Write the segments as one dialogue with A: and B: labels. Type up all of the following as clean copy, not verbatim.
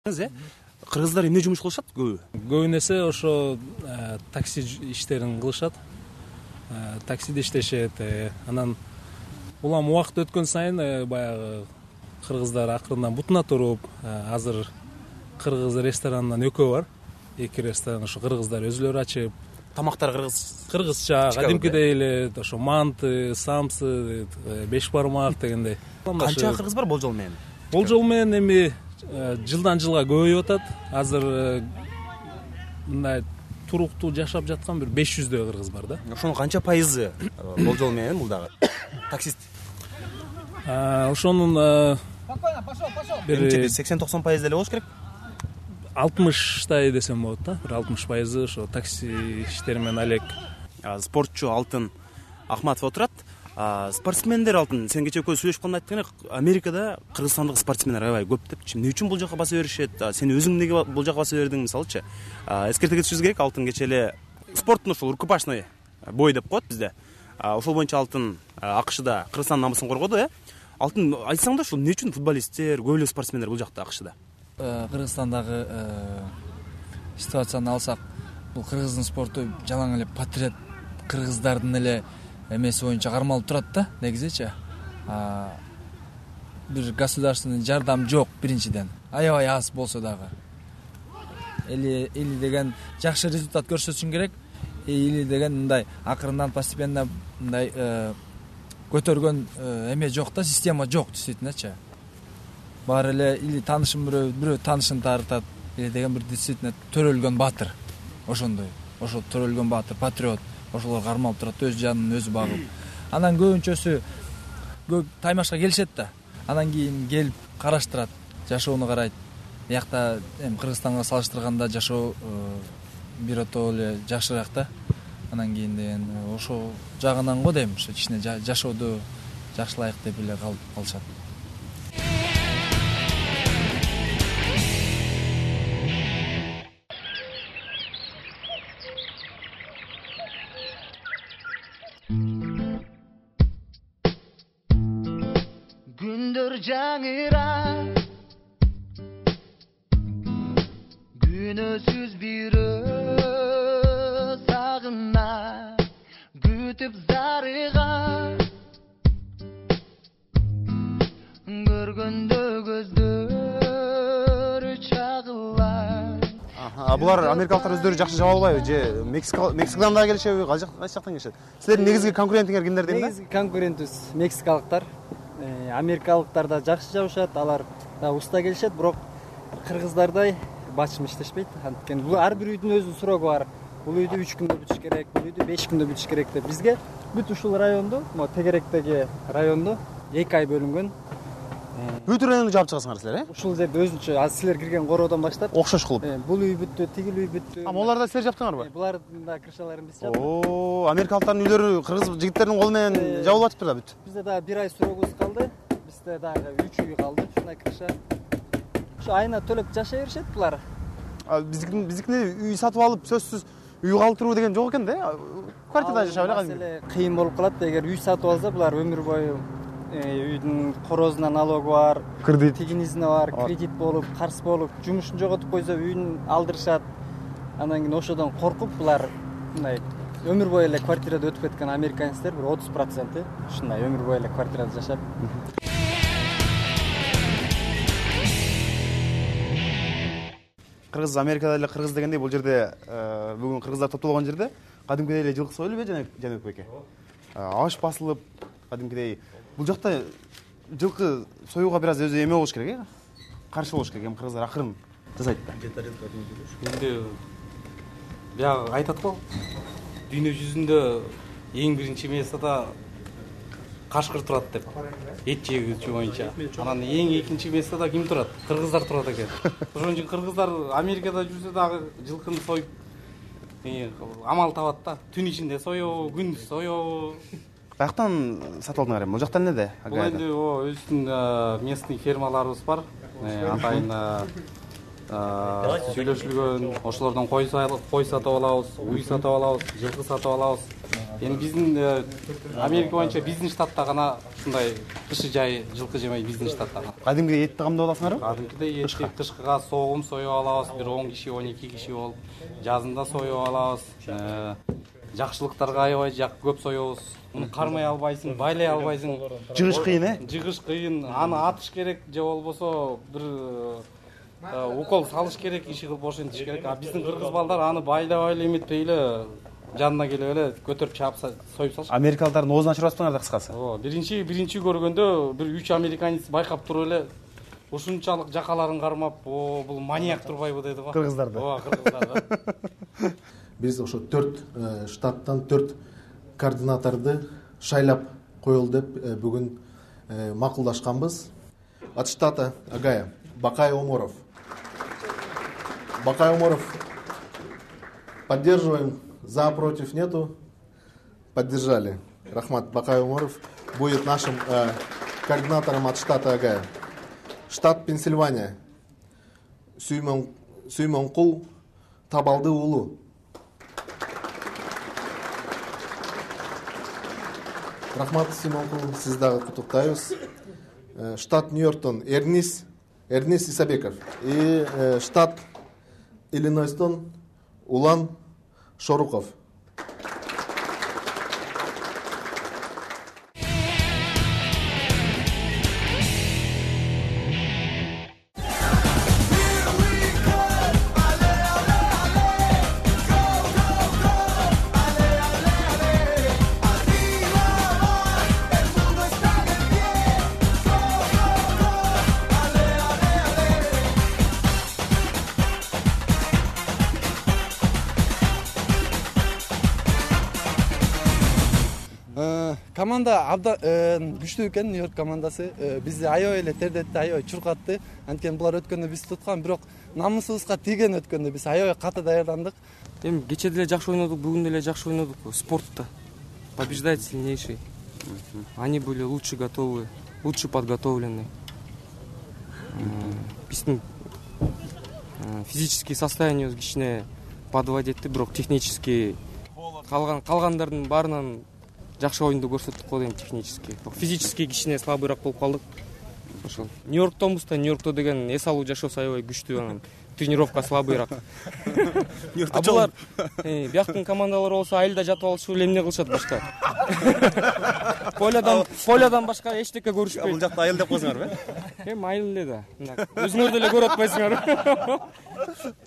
A: Кыргыздар эмне жумуш кылышат көбү?
B: Көбүн эсе ошо такси иштерин кылышат. Таксиде иштешет. Анан улам убакыт өткөн сайын баягы кыргыздар акырындан бутуна туруп, азыр кыргыз ресторанынан экөө бар. Эки ресторан ошо кыргыздар өзүлөрү ачып.
A: Тамактар
B: Кыргызча, кадимкидей эле ошо манты, самсы, беш бармак дегендей.
A: Канча кыргыз бар болжол менен?
B: Болжол менен эми жылдан жылга көбөйүп атат. Азыр мындай туруктуу жашап жаткан бир 500дөй кыргыз бар да.
A: Ошонун канча пайызы болжол менен бул дагы таксист?
B: Ошонун
A: бир 80-90% эле болуш керек.
B: 60 десем болот да. Бир 60% ошо такси иштери менен алек.
A: Спортчу Алтын Ахматов отурат. Спортсмендер Алтын, сен кечээ экөө сүйлөшүп калганда айттың эле, Америкада кыргызстандык спортсмендер аябай көп депчи. Эмне үчүн бул жака баса беришет? Сен өзүң эмнеге бул жака баса бердиң мисалычы? Эскерте кетишибиз керек, Алтын кечээ эле спорттун ушул рукопашный бой деп коет бизде. Ошол боюнча Алтын АКШда Кыргызстандын намысын коргоду, Алтын, айтсаң да, ушул эмне үчүн футболисттер, көп эле спортсмендер бул жакта АКШда?
C: Кыргызстандагы ситуацияны алсак, бул кыргыздын спорту жалаң эле патриот кыргыздардын эле эмеси боюнча кармалып турат да, негизичи. Бир государственный жардам жок биринчиден. Аябай аз болсо дагы. Эли деген жакшы результат көрсөтүшүн керек. Эли деген мындай акырындан постепенно мындай көтөргөн эме жок да, система жок действительно-чы. Баары эле или таанышым бирөө таанышын тартат, или деген бир действительно төрөлгөн баатыр. Ошондой. Ошол төрөлгөн баатыр, патриот. Ошолор кармалып турат, өз жанын өзү багып. Анан көбүнчөсү таймашка келишет да. Анан кийин келип караштырат, жашоону карайт. Биякта эми Кыргызстанга салыштырганда жашоо бирото эле жакшыраак да. Анан кийин деген ошол жагынан го дейм, ошо кичине жашоодо жакшылайык деп эле калышат.
D: Gündür жаңыра günösüz bir sağına gütüp zarıga görgöndö gözдөр çağılar.
A: Булар америкалыктар өздөрү жакшы жаба албайбы же Мексикадан да келишеби, кайсы жактан келишет? Силердин негизги конкурентиңер кимдер дейм да?
E: Негизги конкурентибиз мексикалыктар. Америкалыктар да жакшы жабышат, алар да уста келишет, бирок кыргыздардай бачым иштешпейт. Анткени бул ар бир үйдүн өзүнүн сурогу бар. Бул үйдү 3 күндө бүтүш керек, бул үйдү 5 күндө бүтүш керек деп. Бизге бүт ушул райондо, могу тегеректеги райондо 2 ай бөлүнгөн.
A: Бүт районду жаап чыгасыңар силер,
E: Ушул жерде өзүнчө азыр силер кирген короодон баштап
A: окшош кылып.
E: Бул үй бүттү, тигил үй бүттү.
A: Аларда силер жаптыңарбы?
E: Булардын да крышаларын биз жаптык.
A: Америкалыктардын үйлөрү кыргыз жигиттердин колу менен жабылып атыптыр да бүт.
E: Бизде дагы 1 ай срогубуз калды. Бизде дагы 3 үй калды, ушундай крыша. Ошо айына төлөп жашай беришет булар.
A: Биздикине үй сатып алып, сөзсүз үй калтыруу деген жок экен да. Квартирада жашап эле кадимки.
E: Кыйын болуп калат. Эгер үй сатып алса, булар өмүр бою үйдүн корозуна налогу бар,
A: кредит,
E: тигинизине бар, кредит болуп, карыз болуп, жумушун жоготуп койсо үйүн алдырышат. Анан кийин ошодон коркуп булар мындай өмүр бою эле квартирада өтүп кеткен американецтер бир 30% ушундай өмүр бою эле квартирада жашап.
A: Кыргыз Америкада эле кыргыз дегендей бул жерде бүгүн кыргыздар топтолгон жерде кадимкидей эле жылкы союлуп Жаныбек беке. Аш басылып кадимкидей. Бул жакта жылкы союуга бир аз өзү эме болуш керек, каршы болуш керек. Эми кыргыздар акырын жасайт да.
F: Эми биягы айтат го, дүйнө жүзүндө эң биринчи место кашкыр турат деп. Эт жегүүчү боюнча. Анан эң экинчи место ким турат? Кыргыздар турат экен. Ошон үчүн кыргыздар Америкада жүрсө дагы жылкыны союп амал табат да. Түн ичинде соёбу, күндүз соёбу.
A: Каяктан сатып алдыңар эми? Бул жакта эмнеде?
F: Бул энди өзүбүздүн местный фермаларыбыз бар. Атайын сүйлөшүлгөн, ошолордон кой сатып алабыз, уй сатып алабыз, жылкы сатып алабыз. Эми биздин Америка боюнча биздин штатта гана ушундай кышы жай жылкы жемей биздин штатта гана.
A: Кадимгидей этти камдап аласыңарбы?
F: Кадимкидей этти кышкыга согум союп алабыз, бир 10 киши, 12 киши болуп, жазында союп алабыз. Жакшылыктарга аябай көп союбуз. Муну кармай албайсың, байлай албайсың.
A: Жыгыш кыйын,
F: Жыгыш кыйын. Аны атыш керек же болбосо бир укол салыш керек, иши кылып ошентиш керек. А биздин кыргыз балдар аны байлабай эле эметпей эле жанына келип эле көтөрүп чаап союп салышат.
A: Америкалыктардын оозун ачырып атпаңар да кыскасы.
F: Ооба, биринчи көргөндө бир 3 американец байкап туруп эле ушунчалык жакаларын кармап, бул маньяк турбайбы деди го.
A: Кыргыздарды.
F: Ооба, кыргыздарды.
G: Биз ошо 4 штаттан 4 координаторду шайлап коелду деп бүгүн макулдашканбыз. От штата Огайо Бакай Оморов. Бакай Оморов, поддерживаем, за, против нету, поддержали. Рахмат Бакай Оморов будет нашим координатором от штата Огайо. Штат Пенсильвания, Сүймөнкул Табалды уулу. Рахмат Сүймөнкул, сиз дагы куттуктайбыз. Штат Нью-Йорктон Эрнис Исабеков. И штат Иллинойстон Улан Шоруков.
H: Команда абдан күчтүү экен, Нью-Йорк командасы. Бизди аябай эле тердетти, аябай чуркатты. Анткени булар өткөндө биз туткан, бирок намысыбызга тийген өткөндө биз аябай каты даярдандык.
I: Эми кечээ деле жакшы ойнодук, бүгүн деле жакшы ойнодук. Спортто побеждает сильнейший. Они были лучше готовы, лучше подготовлены. Биздин физический состояние кичине подводить этти, бирок технический калгандардын баарынан жакшы оюнду көрсөттүк го дейм технически. Физически кичине слабыйраак болуп калдык. Ошол. Нью-Йорктонбуз да, Нью-Йоркто деген эс алуу жашоосу аябай күчтүү, анан тренировка слабыйраак. А булар бияктын командалары болсо айылда жатып алышып эле эмне кылышат башка? Полядан башка эчтеке көрүшпөйт.
A: Бул жакта айыл деп койсуңарбы?
I: Эми айыл эле да. Өзүңөр деле көрүп атпайсыңар.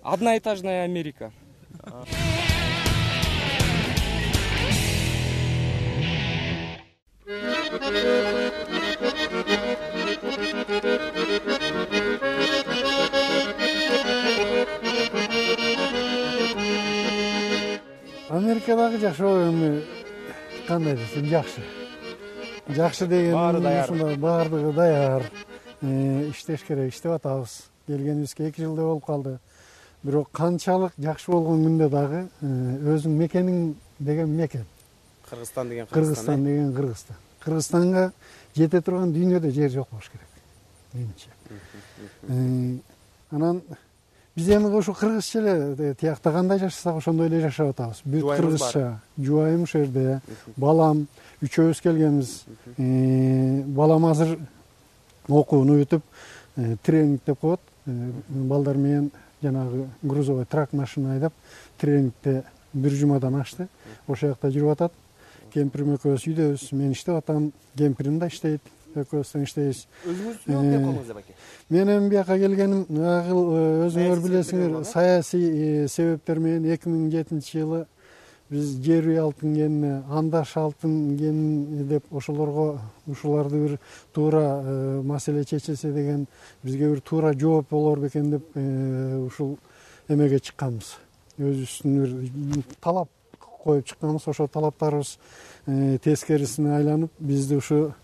I: Одноэтажная Америка.
J: Америкадагы жашоо эми кандай десем жакшы деген ушундай баардыгы даяр, иштеш керек, иштеп атабыз. Келгенибизге 2 жылдай болуп калды. Бирок канчалык жакшы болгон күндө дагы өзүң мекениң деген мекен.
A: Кыргызстан деген
J: Кыргызстан. Кыргызстанга жете турган дүйнөдө жер жок болуш керек, менимче. Анан биз эми ошо кыргызча эле тиякта кандай жашасак ошондой эле жашап атабыз. Бүт кыргызча. Жубайым ошол жерде, балам, үчөөбүз келгенбиз. Балам азыр окууну бүтүп, тренинг деп коет. Балдар менен жанагы грузовой трак машина айдап, тренингде 1 жумадан ашты. Ошол жакта жүрүп атат. Кемпирим экөөбүз үйдөбүз, мен иштеп атам, кемпирим да иштейт, экөөбүз тең иштейбиз.
A: Өзүңүз эмне кылдыңыз баке?
J: Мен эми бияка келгеним, өзүңөр билесиңер, саясий себептер менен 2007 жылы биз жер үй алтын кенине, андаш алтын кенин деп ушуларды бир туура маселе чечилсе деген, бизге бир туура жооп болор бекен деп ушул эмеге чыкканбыз. Өзүбүздүн бир талап коюп чыкканбыз. Ошо талаптарыбыз тескерисине айланып, бизди ушу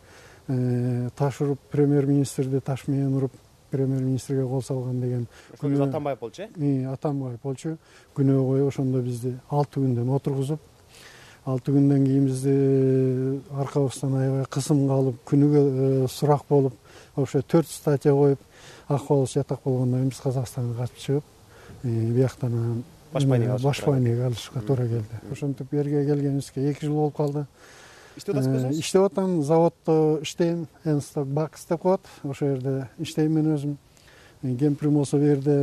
J: таш уруп, премьер-министрди таш менен уруп, премьер-министрге кол салган деген.
A: Ошол Атамбаев болчу,
J: Атамбаев болчу. Күнөө бою ошондо бизди 6 күндөн отургузуп, 6 күндөн кийин бизди аркабыздан аябай кысымга алып, күнүгө сурак болуп, ошо 4 статья коюп, акыбалыбыз жатак болгондон кийин биз Казакстанга качып чыгып, бияктан анан баш байнеге алышка туура келди. Ошентип жерге келгенибизге 2 жыл болуп калды.
A: Иштеп атасызбы өзүңүз?
J: Иштеп атам, заводдо иштейм, Энсток Бакс деп коет. Ошол жерде иштейм мен өзүм. Кемпирим болсо бу жерде